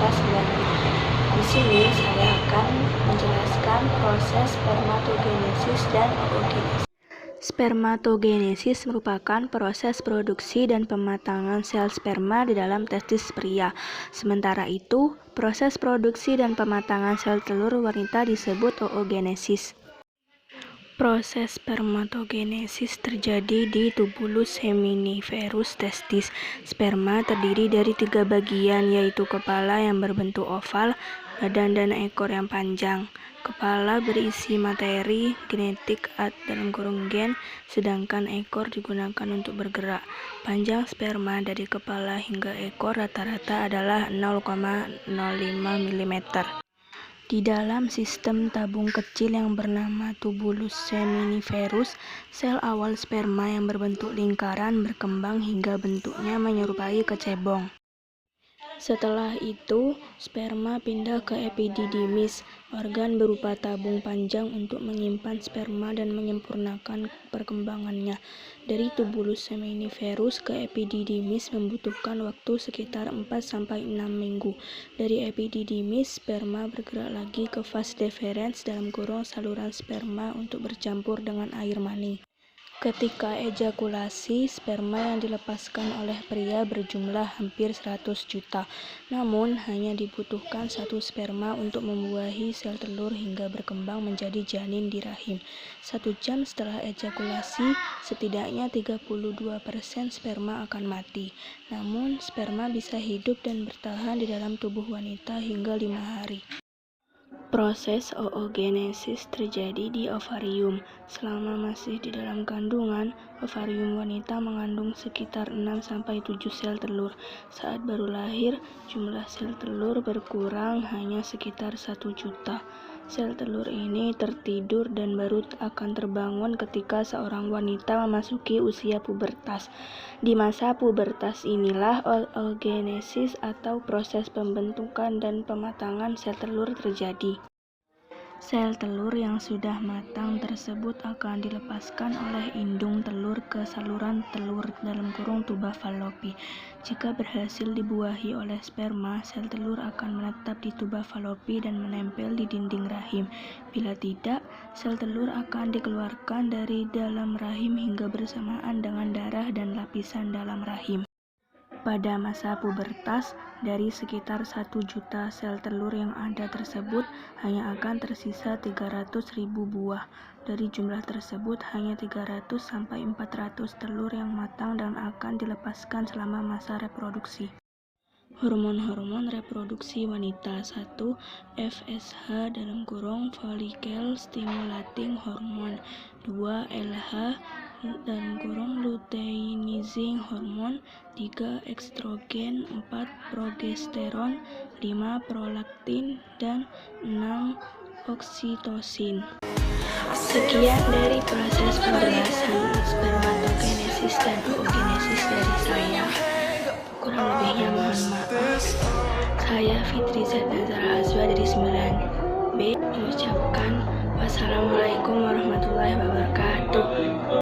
Podcast Wanita. Di sini saya akan menjelaskan proses spermatogenesis dan oogenesis. Spermatogenesis merupakan proses produksi dan pematangan sel sperma di dalam testis pria. Sementara itu, proses produksi dan pematangan sel telur wanita disebut oogenesis. Proses spermatogenesis terjadi di tubulus seminiferus testis. Sperma terdiri dari 3 bagian, yaitu kepala yang berbentuk oval, badan dan ekor yang panjang. Kepala berisi materi genetik (gen), sedangkan ekor digunakan untuk bergerak. Panjang sperma dari kepala hingga ekor rata-rata adalah 0,05 mm. Di dalam sistem tabung kecil yang bernama tubulus seminiferus, sel awal sperma yang berbentuk lingkaran berkembang hingga bentuknya menyerupai kecebong. Setelah itu, sperma pindah ke epididymis, organ berupa tabung panjang untuk menyimpan sperma dan menyempurnakan perkembangannya. Dari tubulus seminiferus ke epididymis membutuhkan waktu sekitar 4-6 minggu. Dari epididymis, sperma bergerak lagi ke vas deferens (saluran sperma) untuk bercampur dengan air mani. Ketika ejakulasi, sperma yang dilepaskan oleh pria berjumlah hampir 100 juta. Namun, hanya dibutuhkan 1 sperma untuk membuahi sel telur hingga berkembang menjadi janin di rahim. 1 jam setelah ejakulasi, setidaknya 32% sperma akan mati. Namun, sperma bisa hidup dan bertahan di dalam tubuh wanita hingga 5 hari. Proses oogenesis terjadi di ovarium. Selama masih di dalam kandungan, ovarium wanita mengandung sekitar 6-7 sel telur. Saat baru lahir, jumlah sel telur berkurang hanya sekitar 1 juta. Sel telur ini tertidur dan baru akan terbangun ketika seorang wanita memasuki usia pubertas. Di masa pubertas inilah oogenesis atau proses pembentukan dan pematangan sel telur terjadi. Sel telur yang sudah matang tersebut akan dilepaskan oleh indung telur ke saluran telur (tuba falopi). Jika berhasil dibuahi oleh sperma, sel telur akan menetap di tuba falopi dan menempel di dinding rahim. Bila tidak, sel telur akan dikeluarkan dari dalam rahim hingga bersamaan dengan darah dan lapisan dalam rahim. Pada masa pubertas, dari sekitar 1 juta sel telur yang ada tersebut, hanya akan tersisa 300.000 buah. Dari jumlah tersebut, hanya 300-400 telur yang matang dan akan dilepaskan selama masa reproduksi. Hormon-hormon reproduksi wanita. 1. FSH (follicle stimulating hormone). 2. LH (luteinizing hormone). 3. Estrogen. 4. Progesteron. 5. Prolaktin. Dan 6. Oksitosin. Sekian dari proses penjelasan spermatogenesis